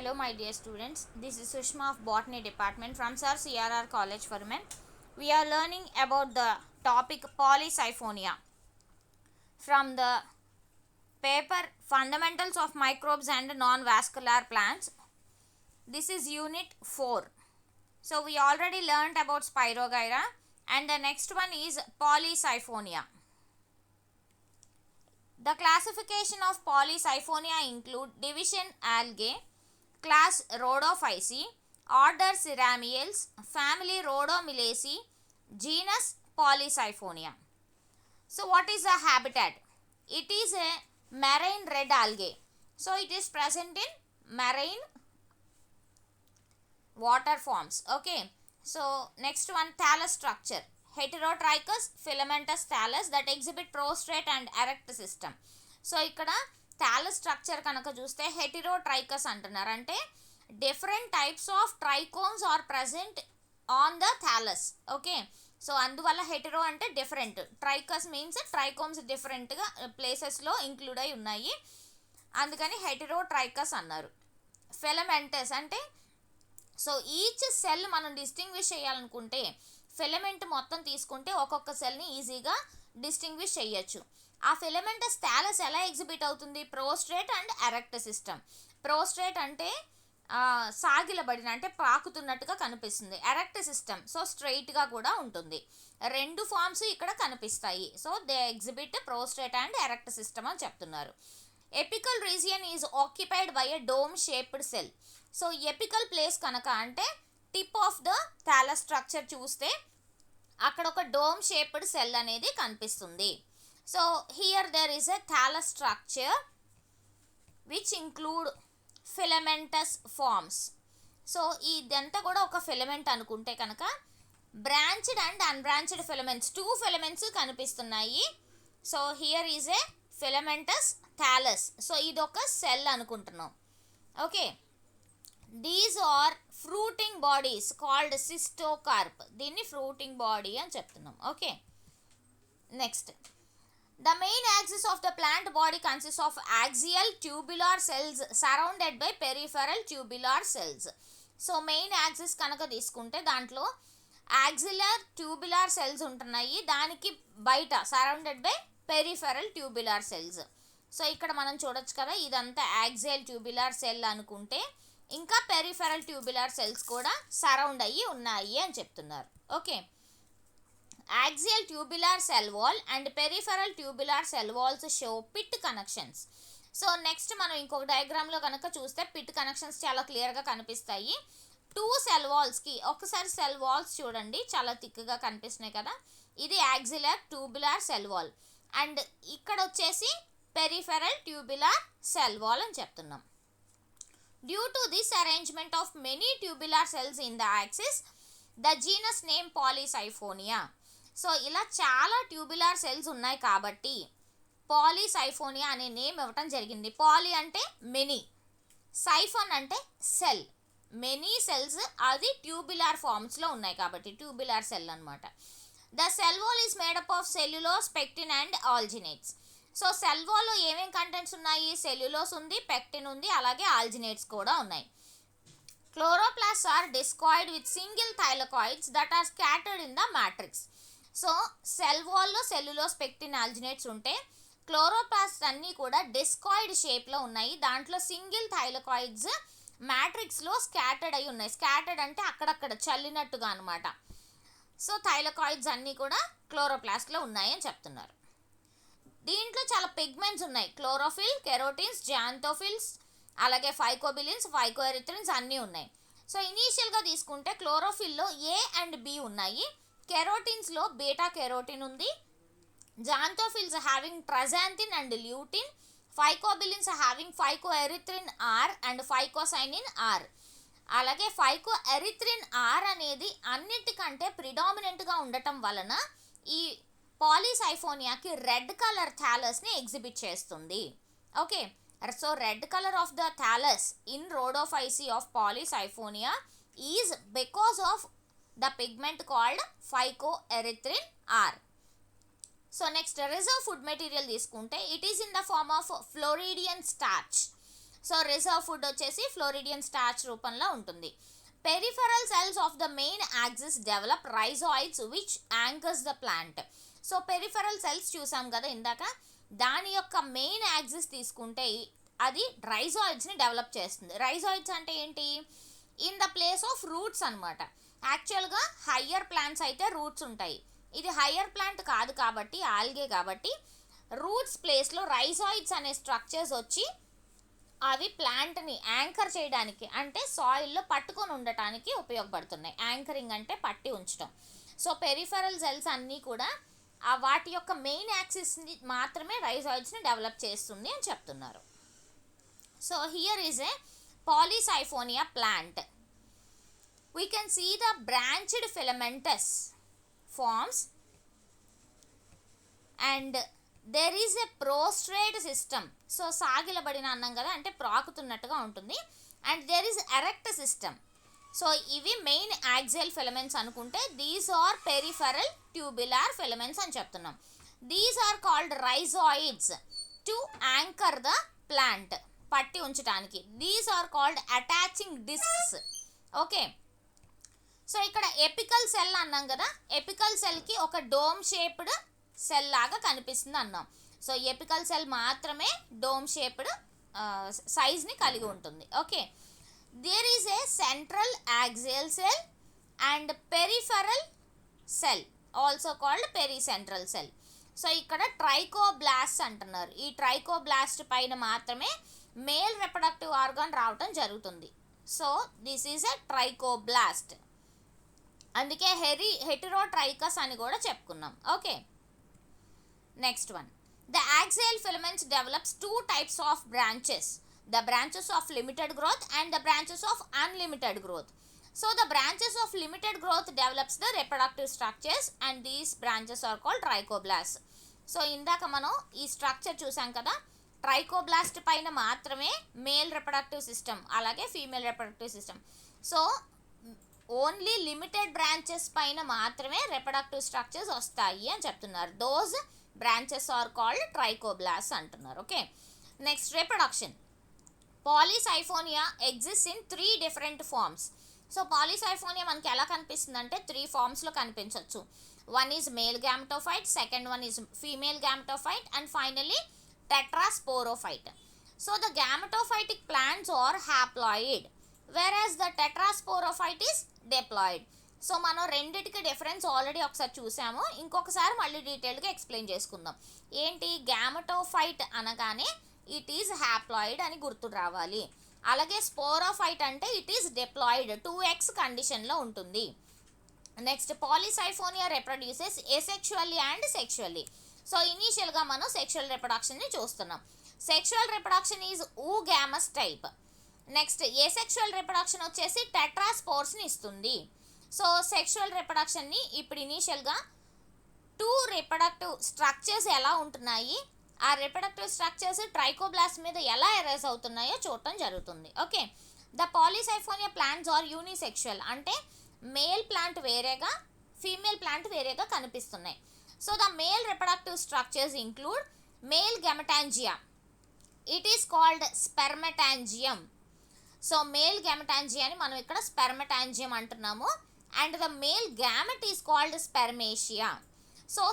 Hello my dear students, this is Sushma of Botany Department from Sir CRR College for Women. We are learning about the topic Polysiphonia from the paper Fundamentals of Microbes and Non-Vascular Plants. This is unit 4. So we already learned about Spirogyra and the next one is Polysiphonia. The classification of Polysiphonia include division Algae, class Rhodophyceae, order Ceramiales, family Rhodomylaceae, genus Polysiphonia. So what is the habitat? It is a marine red algae. So it is present in marine water forms. Okay. So next one, thallus structure. Heterotrichous filamentous thallus that exhibit prostrate and erect system. So ఇక్కడ thallus structure కనుక చూస్తే heterotrichous అంటున్నారు, అంటే different types of trichomes are present on the thallus. Okay, so అందువల్ల hetero అంటే different, ట్రైకస్ means trichomes డిఫరెంట్గా ప్లేసెస్లో include అయి ఉన్నాయి, అందుకని హెటిరోట్రైకస్ అన్నారు. ఫిలమెంటస్ అంటే సో ఈచ్ సెల్ మనం డిస్టింగ్విష్ చేయాలనుకుంటే ఫిలమెంట్ మొత్తం తీసుకుంటే ఒక్కొక్క సెల్ని ఈజీగా డిస్టింగ్విష్ చేయొచ్చు. ఆ ఫిలమెంటస్ థాలస్ ఎలా ఎగ్జిబిట్ అవుతుంది? Prostrate and erect system. Prostrate అంటే సాగిలబడిన అంటే పాకుతున్నట్టుగా కనిపిస్తుంది, ఎరెక్ట్ సిస్టమ్ సో స్ట్రైట్గా కూడా ఉంటుంది. రెండు ఫార్మ్స్ ఇక్కడ కనిపిస్తాయి. So they exhibit prostrate and erect system అని చెప్తున్నారు. Apical region is occupied by a dome shaped cell. So apical place కనుక అంటే tip of the thallus structure చూస్తే అక్కడ ఒక డోమ్ షేప్డ్ సెల్ అనేది కనిపిస్తుంది. So here there is a thallus structure which include filamentous forms. So ఇదంతా కూడా ఒక ఫిలమెంట్ అనుకుంటే కనుక branched and unbranched filaments, 2 filaments కనిపిస్తున్నాయి. So here is a filamentous thallus. So ఇది ఒక సెల్ అనుకుంటున్నాం. Okay, these are fruiting bodies called cystocarp. దీన్ని ఫ్రూటింగ్ బాడీ అని చెప్తున్నాం. Okay, next the main axis of the plant body consists of axial tubular cells surrounded by peripheral tubular cells. So main axis కనుక తీసుకుంటే దాంట్లో యాక్సిలర్ tubular cells ఉంటున్నాయి, దానికి బయట surrounded by peripheral tubular cells. So ఇక్కడ మనం చూడొచ్చు కదా, ఇదంతా యాక్సియల్ ట్యూబులార్ సెల్ అనుకుంటే ఇంకా పెరిఫెరల్ ట్యూబులార్ సెల్స్ కూడా సరౌండ్ అయ్యి ఉన్నాయి అని చెప్తున్నారు. Okay, axial tubular cell wall and peripheral tubular cell walls show pit connections. So next మనం ఇంకొక డయాగ్రామ్లో కనుక చూస్తే పిట్ కనెక్షన్స్ చాలా క్లియర్గా కనిపిస్తాయి. 2 సెల్ వాల్స్కి ఒకసారి సెల్ వాల్స్ చూడండి, చాలా థిక్గా కనిపిస్తున్నాయి కదా, ఇది axillar tubular cell wall and ఇక్కడ వచ్చేసి పెరిఫెరల్ ట్యూబులార్ సెల్ వాల్ అని చెప్తున్నాం. Due to this arrangement of many tubular cells in the axis the genus name Polysiphonia. So ఇలా చాలా ట్యూబులార్ సెల్స్ ఉన్నాయి కాబట్టి పాలీసైఫోనియా అనే నేమ్ ఇవ్వటం జరిగింది. పాలీ అంటే మెనీ, సైఫోన్ అంటే సెల్, మెనీ సెల్స్ అది ట్యూబులార్ ఫార్మ్స్లో ఉన్నాయి కాబట్టి ట్యూబులార్ సెల్ అనమాట. The cell wall is made up of cellulose, pectin and alginates. So cell వాల్లో ఏమేమి కంటెంట్స్ ఉన్నాయి? సెల్యులోస్ ఉంది, పెక్టిన్ ఉంది, అలాగే ఆల్జినేట్స్ కూడా ఉన్నాయి. Chloroplasts are discoid with single thylakoids that are scattered in the matrix. So cell వాల్లో సెల్యులోస్, పెక్టిన్, ఆల్జినేట్స్ ఉంటే క్లోరోప్లాస్ట్ అన్నీ కూడా డిస్కాయిడ్ షేప్లో ఉన్నాయి, దాంట్లో సింగిల్ థైలకాయిడ్స్ మ్యాట్రిక్స్లో స్కాటర్డ్ అయి ఉన్నాయి. స్కాటర్డ్ అంటే అక్కడక్కడ చల్లినట్టుగా అనమాట. సో థైలకాయిడ్స్ అన్నీ కూడా క్లోరోప్లాస్ట్లో ఉన్నాయి అని చెప్తున్నారు. దీంట్లో చాలా పిగ్మెంట్స్ ఉన్నాయి, క్లోరోఫిల్, కెరోటిన్స్, జాంతోఫిల్స్, అలాగే ఫైకోబిలిన్స్, ఫైకోఎరిథ్రిన్స్ అన్నీ ఉన్నాయి. సో ఇనీషియల్గా తీసుకుంటే క్లోరోఫిల్లో ఏ అండ్ బి ఉన్నాయి, కెరోటిన్స్లో బీటా కెరోటిన్ ఉంది, xanthophylls having taraxanthin and lutein, phycobilins having phycoerythrin R and phycocyanin R. అలాగే ఫైకోఎరిథ్రిన్ ఆర్ అనేది అన్నిటికంటే ప్రిడామినెంట్గా ఉండటం వలన ఈ పాలీసైఫోనియాకి రెడ్ కలర్ థాలస్ని ఎగ్జిబిట్ చేస్తుంది. Okay, so red colour of the thallus in Rhodophyceae of Polysiphonia is because of the pigment called phycoerythrin R. So next reserve food material తీసుకుంటే it is in the form of Floridian starch. So reserve food వచ్చేసి floridean starch రూపంలో ఉంటుంది. Peripheral cells of the main axis develop rhizoids which anchors the plant. So peripheral cells చూసాం కదా ఇందాక, దాని యొక్క main axis తీసుకుంటే అది రైజాయిడ్స్ని డెవలప్ చేస్తుంది. రైజాయిడ్స్ అంటే ఏంటి? In the place of roots అనమాట. యాక్చువల్గా హయ్యర్ ప్లాంట్స్ అయితే రూట్స్ ఉంటాయి, ఇది హయ్యర్ ప్లాంట్ కాదు కాబట్టి ఆల్గే కాబట్టి రూట్స్ ప్లేస్లో రైజాయిడ్స్ అనే స్ట్రక్చర్స్ వచ్చి అవి ప్లాంట్ని యాంకర్ చేయడానికి, అంటే సాయిల్లో పట్టుకొని ఉండటానికి ఉపయోగపడుతున్నాయి. యాంకరింగ్ అంటే పట్టి ఉంచడం. సో పెరిఫెరల్ సెల్స్ అన్నీ కూడా వాటి యొక్క మెయిన్ యాక్సిస్ని మాత్రమే రైజాయిడ్స్ని డెవలప్ చేస్తుంది అని చెప్తున్నారు. So here is a Polysiphonia plant. We can see the branched filamentous forms and there is a prostrate system. So సాగిలబడిన అన్నం కదా, అంటే ప్రాకుతున్నట్టుగా ఉంటుంది. And there is erect system. So ఇవి మెయిన్ యాక్సియల్ ఫిలమెంట్స్ అనుకుంటే these are peripheral tubular filaments అని చెప్తున్నాం. These are called rhizoids to anchor the plant, పట్టి ఉంచడానికి. These are called attaching discs. Okay, so ఇక్కడ ఎపికల్ సెల్ అన్నాం కదా, apical సెల్కి ఒక డోమ్ షేప్డ్ సెల్ లాగా కనిపిస్తుంది అన్నాం. సో ఎపికల్ సెల్ మాత్రమే డోమ్ షేప్డ్ సైజ్ని కలిగి ఉంటుంది. Okay, there is a central axial cell and peripheral cell also called pericentral cell. So ఇక్కడ ట్రైకోబ్లాస్ట్ అంటున్నారు. ఈ ట్రైకోబ్లాస్ట్ పైన మాత్రమే మేల్ రిప్రొడక్టివ్ ఆర్గాన్ రావటం జరుగుతుంది. So this is a trichoblast. అందుకే హెటెరోట్రైకస్ అని కూడా చెప్పుకున్నాం. Okay, next one. The axial filaments develops two types of branches, the branches of limited growth and the branches of unlimited growth. So the branches of limited growth develops the reproductive structures and these branches are called trichoblast. So ఇందాక మనం ఈ structure చూసాం కదా, trichoblast పైన మాత్రమే male reproductive system అలాగే female reproductive system. So only limited branches పైన మాత్రమే రిప్రొడక్టివ్ స్ట్రక్చర్స్ వస్తాయి అని చెప్తున్నారు. Those branches are called trichoblast అంటున్నారు. Okay, next reproduction. Polysiphonia exist in 3 different forms. So Polysiphonia మనకి ఎలా కనిపిస్తుంది అంటే 3 ఫార్మ్స్లో కనిపించవచ్చు. One is male gametophyte, second one is female gametophyte and finally tetrasporophyte. So the gametophytic plants are haploid whereas the tetrasporophyte is diploid. So మనం రెండిటికి difference already ఒకసారి చూసాము, ఇంకొకసారి మళ్ళీ డీటెయిల్గా ఎక్స్ప్లెయిన్ చేసుకుందాం. ఏంటి, గ్యామెటోఫైట్ అనగానే ఇట్ ఈజ్ హ్యాప్లాయిడ్ అని గుర్తు రావాలి. అలాగే స్పోరోఫైట్ అంటే ఇట్ ఈజ్ డిప్లాయిడ్ 2x కండిషన్లో ఉంటుంది. Next Polysiphonia reproduces asexually and sexually. So ఇనీషియల్గా మనం సెక్షువల్ రిప్రొడక్షన్ని చూస్తున్నాం. Sexual reproduction is oogamous type. Next asexual reproduction వచ్చేసి టెట్రాస్పోర్స్ని ఇస్తుంది. సో సెక్షువల్ రిప్రొడక్షన్ని ఇప్పుడు ఇనీషియల్గా 2 రిప్రొడక్టివ్ స్ట్రక్చర్స్ ఎలా ఉంటున్నాయి, ఆ రిప్రొడక్టివ్ స్ట్రక్చర్స్ ట్రైకోబ్లాస్ట్ మీద ఎలా ఎరేజ్ అవుతున్నాయో చూడటం జరుగుతుంది. Okay, the Polysiphonia plants are unisexual, అంటే మేల్ ప్లాంట్ వేరేగా ఫీమేల్ ప్లాంట్ వేరేగా కనిపిస్తున్నాయి. So the male reproductive structures include male gametangia, it is called spermatangium. So male గెమటాంజియాని మనం ఇక్కడ స్పెర్మటాంజియం అంటున్నాము. And the male gamete is called spermatia. So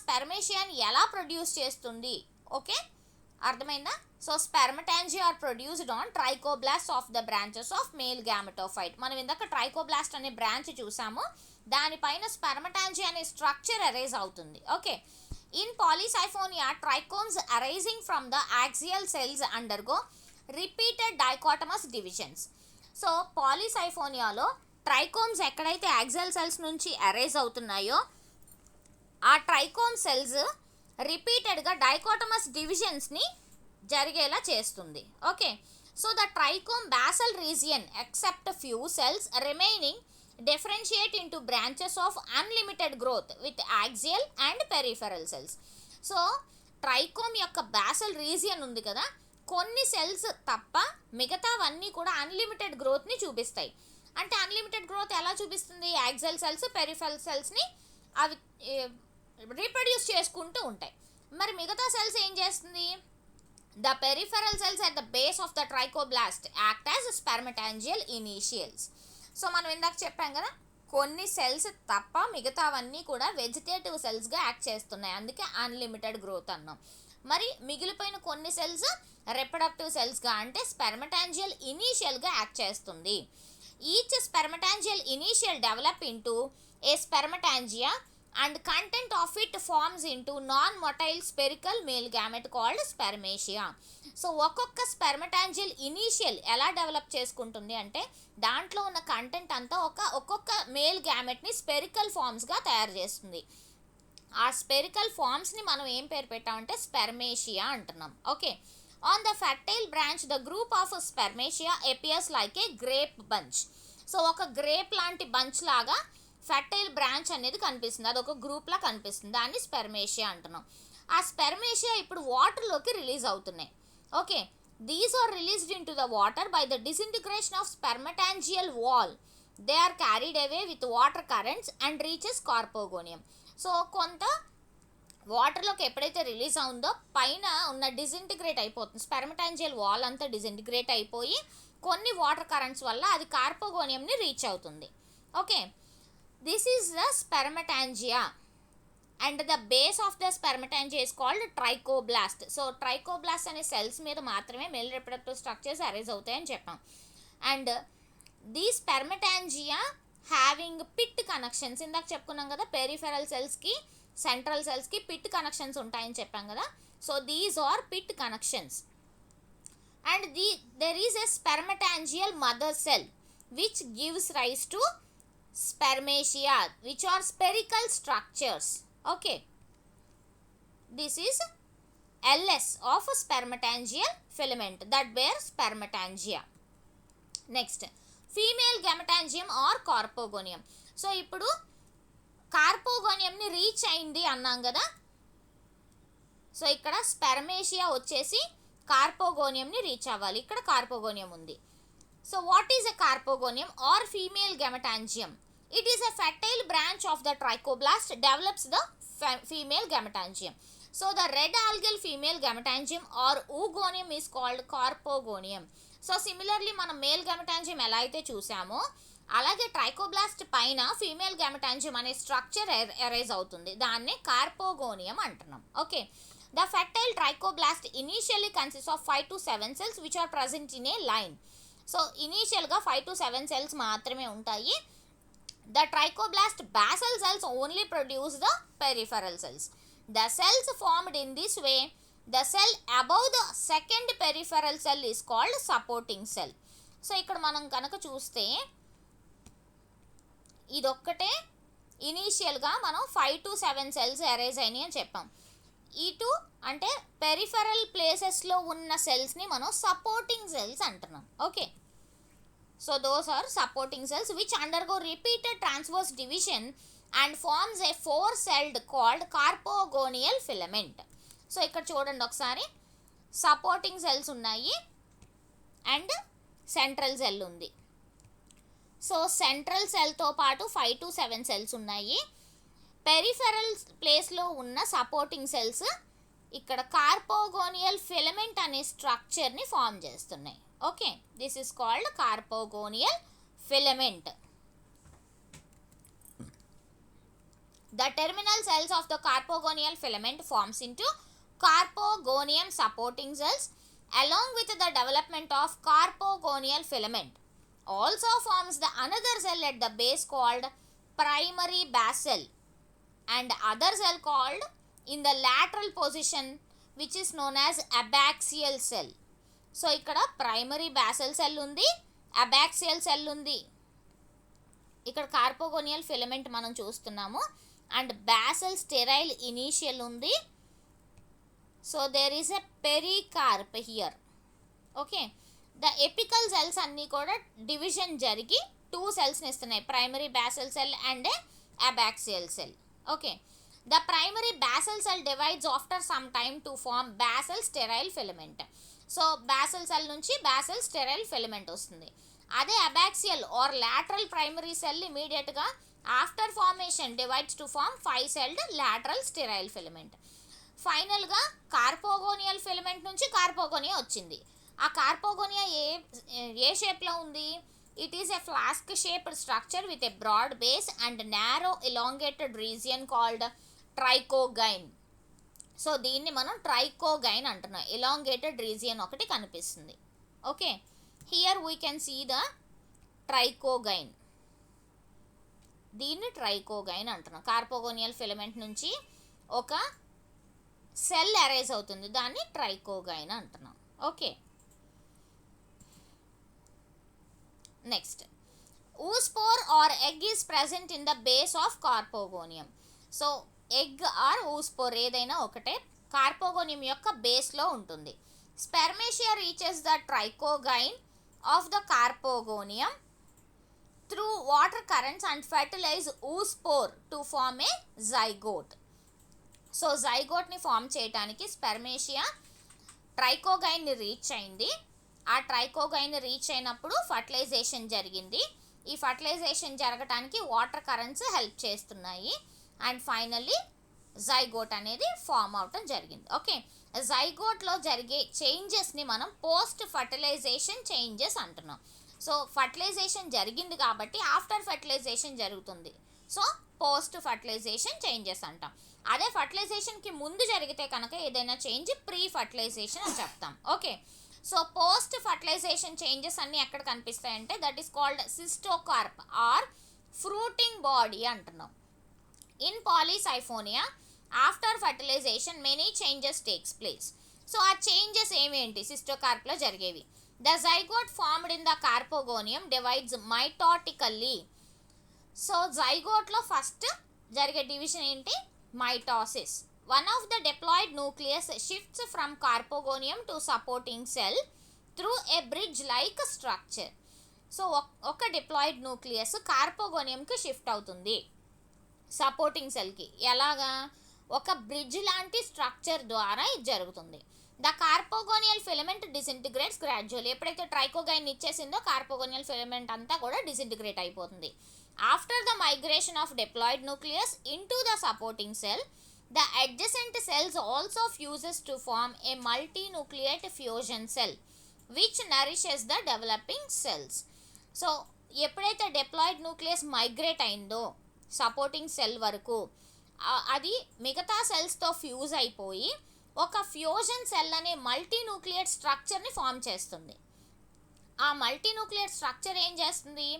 స్పెర్మేషియాని ఎలా ప్రొడ్యూస్ చేస్తుంది? ఓకే, అర్థమైందా? So spermatangia are produced on trichoblast of the branches of male gametophyte. మనం ఇందాక ట్రైకోబ్లాస్ట్ అనే బ్రాంచ్ చూసాము, దానిపైన స్పెర్మటాంజియా అనే స్ట్రక్చర్ అరేజ్ అవుతుంది. Okay, in Polysiphonia trichomes arising from the axial cells undergo repeated dichotomous divisions. So పాలీసైఫోనియాలో trichomes ఎక్కడైతే axial cells నుంచి అరైజ్ అవుతున్నాయో ఆ ట్రైకోమ్ సెల్స్ రిపీటెడ్గా డైకోటమస్ డివిజన్స్ని జరిగేలా చేస్తుంది. Okay, so the trichome basal region except few cells remaining differentiate into branches of unlimited growth with axial and peripheral cells. So trichome యొక్క బాసల్ రీజియన్ ఉంది కదా, కొన్ని సెల్స్ తప్ప మిగతావన్నీ కూడా అన్లిమిటెడ్ గ్రోత్ని చూపిస్తాయి. అంటే అన్లిమిటెడ్ గ్రోత్ ఎలా చూపిస్తుంది? యాక్సియల్ సెల్స్ పెరిఫెరల్ సెల్స్ని అవి రీప్రొడ్యూస్ చేసుకుంటూ ఉంటాయి. మరి మిగతా సెల్స్ ఏం చేస్తుంది? The peripheral cells at the base of the trichoblast act as spermatangel initials. So మనం ఇందాక చెప్పాం కదా, కొన్ని సెల్స్ తప్ప మిగతావన్నీ కూడా వెజిటేటివ్ సెల్స్గా యాక్ట్ చేస్తున్నాయి, అందుకే అన్లిమిటెడ్ గ్రోత్ అన్నాం. మరి మిగిలిపోయిన కొన్ని సెల్స్ రిప్రొడక్టివ్ సెల్స్గా అంటే స్పెర్మటాంజియల్ ఇనీషియల్గా యాక్ట్ చేస్తుంది. Each spermatangial initial develop into a spermatangia and content of it forms into non-motile spherical male gamete called spermatia. So ఒక్కొక్క స్పెర్మటాంజియల్ ఇనీషియల్ ఎలా డెవలప్ చేసుకుంటుంది అంటే దాంట్లో ఉన్న కంటెంట్ అంతా ఒక్కొక్క మేల్ గ్యామెట్ని స్పెరికల్ ఫామ్స్గా తయారు చేస్తుంది. ఆ స్పెరికల్ ఫామ్స్ని మనం ఏం పేరు పెట్టామంటే స్పెర్మేషియా అంటున్నాం. Okay, on the fertile branch the group of spermatia appears like a grape bunch. So ఒక గ్రేప్ లాంటి బంచ్ లాగా ఫర్టైల్ బ్రాంచ్ అనేది కనిపిస్తుంది, అది ఒక గ్రూప్లా కనిపిస్తుంది, దాన్ని స్పెర్మేషియా అంటున్నాం. ఆ స్పెర్మేషియా ఇప్పుడు వాటర్లోకి రిలీజ్ అవుతున్నాయి. Okay, these are released into the water by the disintegration of spermatangial wall. They are carried away with water currents and reaches carpogonium. So కొంత వాటర్లోకి ఎప్పుడైతే రిలీజ్ అవుందో పైన ఉన్న డిసింటిగ్రేట్ అయిపోతుంది, స్పెర్మటాంజియల్ వాల్ అంతా డిసింటిగ్రేట్ అయిపోయి కొన్ని వాటర్ కరెంట్స్ వల్ల అది కార్పోగోనియంని రీచ్ అవుతుంది. Okay, this is the spermatangia and the base of the spermatangia is called trichoblast. So trichoblast అనే సెల్స్ మీద మాత్రమే మేల్ రిప్రొడక్టివ్ స్ట్రక్చర్స్ అరేజ్ అవుతాయని చెప్పాం. And the spermatangia having pit connections, ఇందాక చెప్పుకున్నాం కదా పెరిఫెరల్ సెల్స్కి సెంట్రల్ సెల్స్కి పిట్ కనెక్షన్స్ ఉంటాయని చెప్పాం కదా. So these are pit connections. And there is a spermatangial mother cell which gives rise to spermatia which are spherical structures. Okay, this is LS of spermatangial filament that bear spermatangia. Next, female gametangium or carpogonium. So ఇప్పుడు కార్పోగోనియంని reach అయింది అన్నాం కదా. So ఇక్కడ స్పెర్మేషియా వచ్చేసి కార్పోగోనియంని reach అవ్వాలి, ఇక్కడ కార్పోగోనియం ఉంది. So what is a carpogonium or female gametangium? It is a fertile branch of the trichoblast develops the female gametangium. So the red algal female gametangium or oogonium is called carpogonium. So similarly మనం male gametangium ఎలా అయితే చూసామో అలాగే ట్రైకోబ్లాస్ట్ పైన female gametangium అనే structure erase అవుతుంది, దాన్నే కార్పోగోనియం అంటున్నాం. Okay, the fertile trichoblast initially consists of 5 to 7 cells which are present in a line. So ఇనీషియల్గా 5 to 7 సెల్స్ మాత్రమే ఉంటాయి. The trichoblast basal cells only produce the peripheral cells. The cells formed in this way, the cell above the second peripheral cell is called supporting cell. So ఇక్కడ మనం కనుక చూస్తే ఇదొక్కటే ఇనీషియల్గా మనం 5 to 7 సెల్స్ అరేజ్ అయినాయి అని చెప్పాం. ఇటు అంటే పెరిఫెరల్ ప్లేసెస్లో ఉన్న సెల్స్ని మనం సపోర్టింగ్ సెల్స్ అంటున్నాం. Okay, so those are supporting cells which undergo repeated transverse division and forms a 4-celled called carpogonial filament. So ఇక్కడ చూడండి ఒకసారి, సపోర్టింగ్ సెల్స్ ఉన్నాయి అండ్ సెంట్రల్ సెల్ ఉంది. సో సెంట్రల్ సెల్తో పాటు 5 to 7 సెల్స్ ఉన్నాయి. పెరిఫెరల్ ప్లేస్లో ఉన్న సపోర్టింగ్ సెల్స్ ఇక్కడ కార్పోగోనియల్ ఫిలమెంట్ అనే స్ట్రక్చర్ని ఫామ్ చేస్తున్నాయి. Okay, this is called carpogonial filament. The terminal cells of the carpogonial filament forms into carpogonium supporting cells along with the development of carpogonial filament. Also forms the another cell at the base called primary basal and other cell called in the lateral position which is known as abaxial cell. So ఇక్కడ primary basal cell ఉంది, abaxial cell ఉంది. ఇక్కడ carpogonial filament మనం చూస్తున్నాము and basal sterile initial ఉంది. So there is a pericarp here. Okay, the apical cells అన్నీ కూడా డివిజన్ జరిగి 2 సెల్స్ని ఇస్తున్నాయి, primary basal cell and abaxial cell. Okay, the primary basal cell divides after some time to form basal sterile filament. So basal cell నుంచి basal sterile filament వస్తుంది. అదే అబాక్సియల్ are lateral primary cell ఇమీడియట్గా after formation divides to form 5-celled lateral sterile filament. ఫైనల్గా కార్పోగోనియల్ filament నుంచి కార్పోగోనియా వచ్చింది. ఆ కార్పోగోనియా ఏ షేప్లో ఉంది? It is a flask shaped structure with a broad base and narrow elongated region called trichogyne. So దీన్ని మనం ట్రైకోగైన్ అంటున్నాం. ఎలాంగేటెడ్ రీజియన్ ఒకటి కనిపిస్తుంది. Okay, here we can see the trichogyne. దీన్ని ట్రైకోగైన్ అంటున్నాం. కార్పోగోనియల్ ఫిలమెంట్ నుంచి ఒక సెల్ అరైజ్ అవుతుంది, దాన్ని ట్రైకోగైన్ అంటున్నాం. Okay, next oospore or egg is present in the base of carpogonium. So egg or oospore ఏదైనా ఒకటే కార్పోగోనియం యొక్క బేస్లో ఉంటుంది. Spermatia reaches the trichogyne of the carpogonium through water currents and fertilize oospore to form a zygote. So జైగోట్ని form చేయడానికి spermatia ట్రైకోగైన్ని reach అయింది. ఆ ట్రైకోగైన్ reach అయినప్పుడు ఫర్టిలైజేషన్ జరిగింది. ఈ ఫర్టిలైజేషన్ జరగడానికి వాటర్ కరెంట్స్ హెల్ప్ చేస్తున్నాయి. అండ్ ఫైనల్లీ జైగోట్ అనేది ఫామ్ అవటం జరిగింది. ఓకే, జైగోట్లో జరిగే చేంజెస్ని మనం పోస్ట్ ఫర్టిలైజేషన్ చేంజెస్ అంటున్నాం. సో ఫర్టిలైజేషన్ జరిగింది కాబట్టి ఆఫ్టర్ ఫర్టిలైజేషన్ జరుగుతుంది. సో పోస్ట్ ఫర్టిలైజేషన్ చేంజెస్ అంటాం. అదే ఫర్టిలైజేషన్కి ముందు జరిగితే కనుక ఏదైనా చేంజ్ ప్రీ ఫర్టిలైజేషన్ అని చెప్తాం. Okay, so post fertilization changes అన్నీ ఎక్కడ కనిపిస్తాయంటే that is called cystocarp or fruiting body అంటున్నాం. In Polysiphonia after fertilization many changes takes place. So ఆ చేంజెస్ ఏమేంటి సిస్టోకార్ప్లో జరిగేవి? The zygote formed in the carpogonium divides mitotically. So జైగోట్లో first జరిగే డివిజన్ ఏంటి? Mitosis. One of the diploid nucleus shifts from carpogonium to supporting cell through a bridge-like structure. So ఒక diploid nucleus కార్పోగోనియంకి shift అవుతుంది supporting సెల్కి. ఎలాగా? ఒక bridge లాంటి స్ట్రక్చర్ ద్వారా ఇది జరుగుతుంది. The carpogonial filament disintegrates gradually. ఎప్పుడైతే ట్రైకోగైన్ ఇచ్చేసిందో కార్పోగోనియల్ ఫిలమెంట్ అంతా కూడా డిసింటిగ్రేట్ అయిపోతుంది. After the migration of diploid nucleus into the supporting cell, the adjacent cells also fuses to form a multinucleate fusion cell which nourishes the developing cells. So ఎప్పుడైతే diploid nucleus migrate అయిందో supporting cell వరకు అది మిగతా సెల్స్తో fuse అయిపోయి ఒక fusion cell అనే మల్టీన్యూక్లియేట్ స్ట్రక్చర్ని form చేస్తుంది. ఆ మల్టీన్యూక్లియేట్ స్ట్రక్చర్ ఏం చేస్తుంది?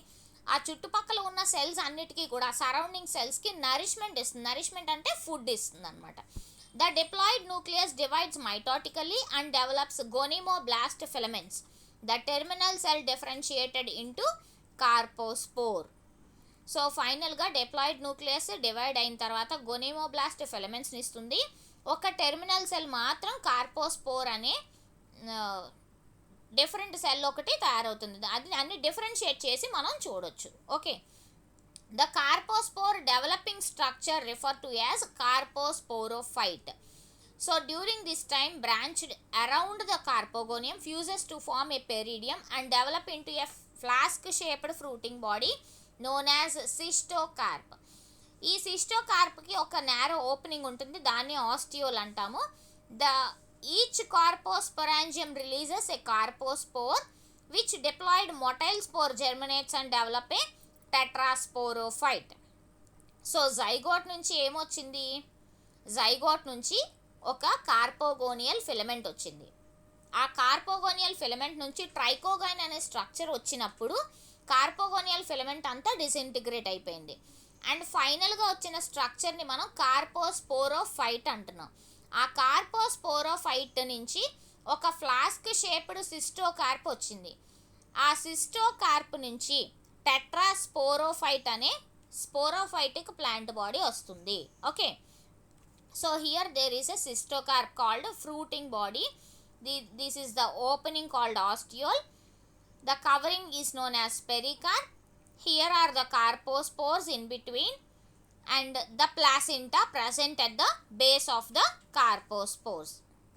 ఆ చుట్టుపక్కల ఉన్న సెల్స్ అన్నిటికీ కూడా సరౌండింగ్ సెల్స్కి నరిష్మెంట్ ఇస్తుంది. నరిష్మెంట్ అంటే ఫుడ్ ఇస్తుంది అనమాట. The diploid nucleus divides mitotically and develops gonimoblast filaments. The terminal cell differentiated into carpospore. So ఫైనల్గా డిప్లాయిడ్ న్యూక్లియస్ డివైడ్ అయిన తర్వాత గోనిమోబ్లాస్ట్ ఫిలమెంట్స్ని ఇస్తుంది. ఒక టెర్మినల్ సెల్ మాత్రం కార్పోస్పోర్ అనే డిఫరెంట్ సెల్ ఒకటి తయారవుతుంది. అది అన్ని డిఫరెన్షియేట్ చేసి మనం చూడొచ్చు. Okay, the carpospore developing structure refer to as carposporophyte. So during this time branched around the carpogonium fuses to form a peridium and develop into a flask shaped fruiting body known as cystocarp. ఈ సిస్టోకార్ప్కి ఒక narrow opening ఉంటుంది, దాన్ని ఆస్టియోల్ అంటాము. Each carposporangium releases a carpospore which diploid motile spore germinates and develop a tetrasporophyte. So zygote నుంచి ఏమొచ్చింది? Zygote నుంచి ఒక కార్పోగోనియల్ ఫిలమెంట్ వచ్చింది. ఆ కార్పోగోనియల్ ఫిలమెంట్ నుంచి ట్రైకోగైన్ అనే స్ట్రక్చర్ వచ్చినప్పుడు కార్పోగోనియల్ ఫిలమెంట్ అంతా డిసింటిగ్రేట్ అయిపోయింది. అండ్ ఫైనల్గా వచ్చిన స్ట్రక్చర్ని మనం కార్పోస్పోరోఫైట్ అంటున్నాం. ఆ కార్పోస్పోరోఫైట్ నుంచి ఒక ఫ్లాస్క్ షేప్డ్ సిస్టోకార్ప్ వచ్చింది. ఆ సిస్టోకార్ప్ నుంచి టెట్రాస్పోరోఫైట్ అనే స్పోరోఫైటిక్ ప్లాంట్ బాడీ వస్తుంది. Okay, so here there is a cystocarp called fruiting body. This is the opening called ostiole. The covering is known as pericarp. Here are the carpospores in between and the placenta present at the base of the carpospores.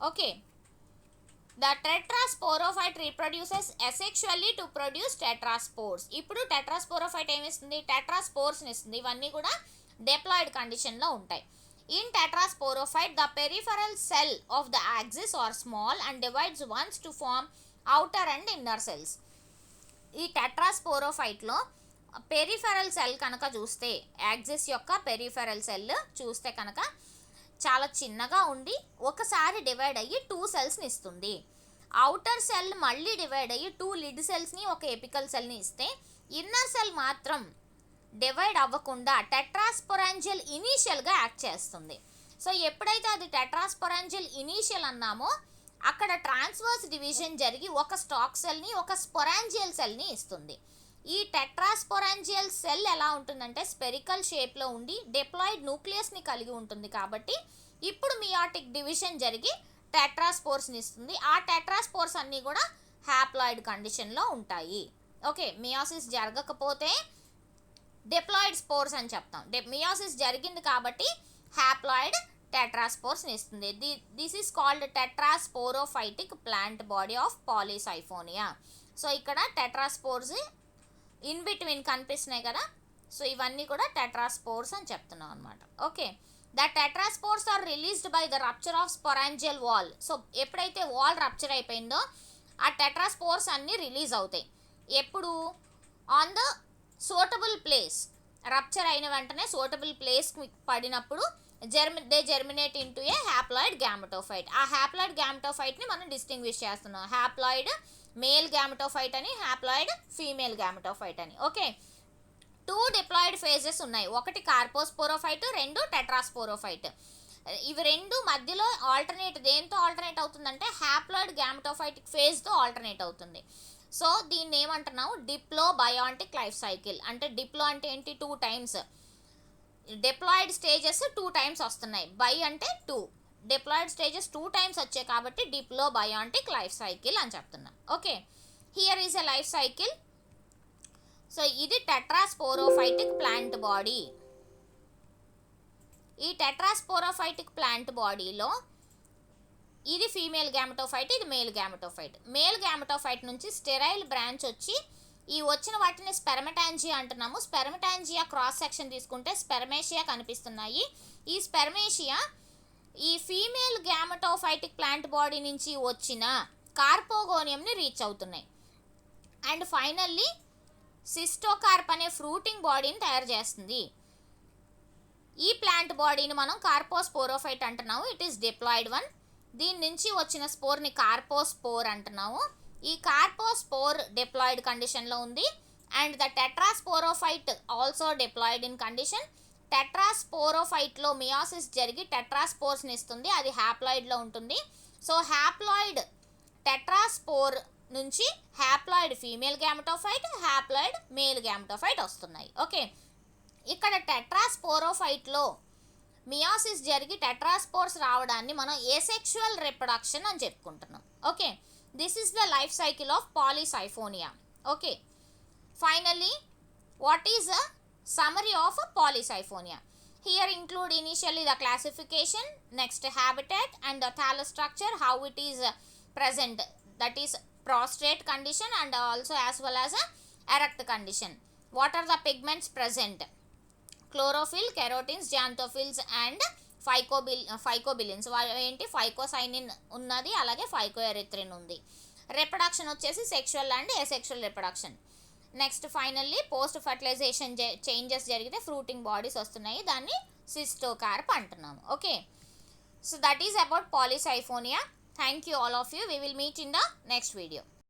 Okay, the tetrasporophyte reproduces asexually to produce tetraspores. ఇప్పుడు టెట్రాస్పోరోఫైట్ ఏమిస్తుంది? టెట్రాస్పోర్స్ని ఇస్తుంది. ఇవన్నీ కూడా diploid కండిషన్లో ఉంటాయి. In tetrasporophyte, the peripheral cell of the axis are small and divides once to form outer and inner cells. ఈ టెట్రాస్పోరోఫైట్లో peripheral cell కనుక చూస్తే, axis యొక్క పెరిఫెరల్ సెల్ చూస్తే కనుక చాలా చిన్నగా ఉండి ఒకసారి డివైడ్ అయ్యి 2 సెల్స్ని ఇస్తుంది. అవుటర్ సెల్ మళ్ళీ డివైడ్ అయ్యి 2 లిడ్ సెల్స్ని ఒక ఎపికల్ సెల్ని ఇస్తే, ఇన్నర్ సెల్ మాత్రం డివైడ్ అవ్వకుండా టెట్రాస్పోరాంజియల్ ఇనీషియల్గా యాక్ట్ చేస్తుంది. సో ఎప్పుడైతే అది టెట్రాస్పోరాంజియల్ ఇనీషియల్ అన్నామో అక్కడ ట్రాన్స్వర్స్ డివిజన్ జరిగి ఒక స్టాక్ సెల్ని ఒక స్పోరాంజియల్ సెల్ని ఇస్తుంది. ఈ టెట్రాస్పోరాంజియల్ సెల్ ఎలా ఉంటుందంటే స్పెరికల్ షేప్లో ఉండి డిప్లాయిడ్ న్యూక్లియస్ని కలిగి ఉంటుంది. కాబట్టి ఇప్పుడు మియాటిక్ డివిజన్ జరిగి టెట్రాస్పోర్స్ని ఇస్తుంది. ఆ టెట్రాస్పోర్స్ అన్నీ కూడా హ్యాప్లాయిడ్ కండిషన్లో ఉంటాయి. ఓకే, మియాసిస్ జరగకపోతే డిప్లాయిడ్ స్పోర్స్ అని చెప్తాం. మియాసిస్ జరిగింది కాబట్టి హ్యాప్లాయిడ్ టెట్రాస్పోర్స్ని ఇస్తుంది. This is called tetrasporophytic plant body of Polysiphonia. So ఇక్కడ టెట్రాస్పోర్స్ ఇన్ బిట్వీన్ కనిపిస్తున్నాయి కదా, సో ఇవన్నీ కూడా టెట్రాస్పోర్స్ అని చెప్తున్నాం అనమాట. Okay, the tetraspores are released by the rupture of sporangial wall. So ఎప్పుడైతే వాల్ రప్చర్ అయిపోయిందో ఆ టెట్రాస్పోర్స్ అన్నీ రిలీజ్ అవుతాయి. ఎప్పుడు? On the suitable place. Rupture అయిన వెంటనే సూటబుల్ ప్లేస్ పడినప్పుడు they germinate into a haploid gametophyte. ఆ హ్యాప్లాయిడ్ గ్యామెటోఫైట్ని మనం డిస్టింగ్విష్ చేస్తున్నాం. హ్యాప్లాయిడ్ మేల్ గ్యామెటోఫైట్ అని, హ్యాప్లాయిడ్ ఫీమేల్ గ్యామెటోఫైట్ అని. ఓకే, 2 డిప్లాయిడ్ ఫేజెస్ ఉన్నాయి. ఒకటి కార్పోస్పోరోఫైట్, 2 టెట్రాస్పోరోఫైట్. ఇవి రెండు మధ్యలో ఆల్టర్నేట్ దేంతో ఆల్టర్నేట్ అవుతుందంటే హ్యాప్లాయిడ్ గ్యామెటోఫైటిక్ ఫేజ్తో ఆల్టర్నేట్ అవుతుంది. సో దీన్ని ఏమంటున్నాము? డిప్లో బయోంటిక్ లైఫ్ సైకిల్. అంటే డిప్లో అంటే ఏంటి? 2 టైమ్స్. డిప్లాయిడ్ స్టేజెస్ 2 టైమ్స్ వస్తున్నాయి. బై అంటే 2. డిప్లాయిడ్ స్టేజెస్ 2 టైమ్స్ వచ్చాయి కాబట్టి డిప్లో బయోంటిక్ లైఫ్ సైకిల్ అని చెప్తున్నా. Okay, here is a life cycle. So ఇది టెట్రాస్పోరోఫైటిక్ ప్లాంట్ బాడీ. ఈ టెట్రాస్పోరోఫైటిక్ ప్లాంట్ బాడీలో ఇది ఫీమేల్ గ్యామెటోఫైట్, ఇది మేల్ గ్యామెటోఫైట్. మేల్ గ్యామెటోఫైట్ నుంచి స్టెరైల్ బ్రాంచ్ వచ్చి ఈ వచ్చిన వాటిని స్పెర్మటాంజియా అంటున్నాము. స్పెర్మటాంజియా క్రాస్ సెక్షన్ తీసుకుంటే స్పెర్మేషియా కనిపిస్తున్నాయి. ఈ స్పెర్మేషియా ఈ ఫీమేల్ గ్యామెటోఫైటిక్ ప్లాంట్ బాడీ నుంచి వచ్చిన కార్పోగోనియంని రీచ్ అవుతున్నాయి. అండ్ ఫైనల్లీ సిస్టోకార్ప్ అనే ఫ్రూటింగ్ బాడీని తయారు చేస్తుంది. ఈ ప్లాంట్ బాడీని మనం కార్పోస్పోరోఫైట్ అంటున్నాము. It is diploid one. దీని నుంచి వచ్చిన స్పోర్ని కార్పోస్పోర్ అంటున్నాము. ఈ కార్పోస్పోర్ డిప్లాయిడ్ కండిషన్లో ఉంది. And the tetrasporophyte also diploid in condition. టెట్రాస్పోరోఫైట్లో మియాసిస్ జరిగి టెట్రాస్పోర్స్ని ఇస్తుంది. అది హ్యాప్లాయిడ్లో ఉంటుంది. సో హ్యాప్లాయిడ్ టెట్రాస్పోర్ నుంచి haploid female gametophyte, haploid male gametophyte వస్తున్నాయి. ఓకే, ఇక్కడ టెట్రాస్పోరోఫైట్లో మియాసిస్ జరిగి టెట్రాస్పోర్స్ రావడాన్ని మనం ఏసెక్షువల్ రిప్రొడక్షన్ అని చెప్పుకుంటున్నాం. Okay, this is the life cycle of Polysiphonia. Okay, finally what is a summary of Polysyphonia. Here include initially the classification, next habitat and the thallus structure, how it is present, that is prostrate condition and also as well as a erect condition. What are the pigments present? Chlorophyll, carotenes, xanthophylls and phycobilins. ఏంటి? Phycocyanin ఉన్నది, అలాగే phycoerythrin ఉంది. Reproduction వచ్చేసి sexual and asexual reproduction. Next finally post fertilization changes జరిగితే fruiting bodies వస్తున్నాయి, దాన్ని cystocarp అంటున్నాము. Okay, so that is about Polysiphonia. Thank you all of you. We will meet in the next video.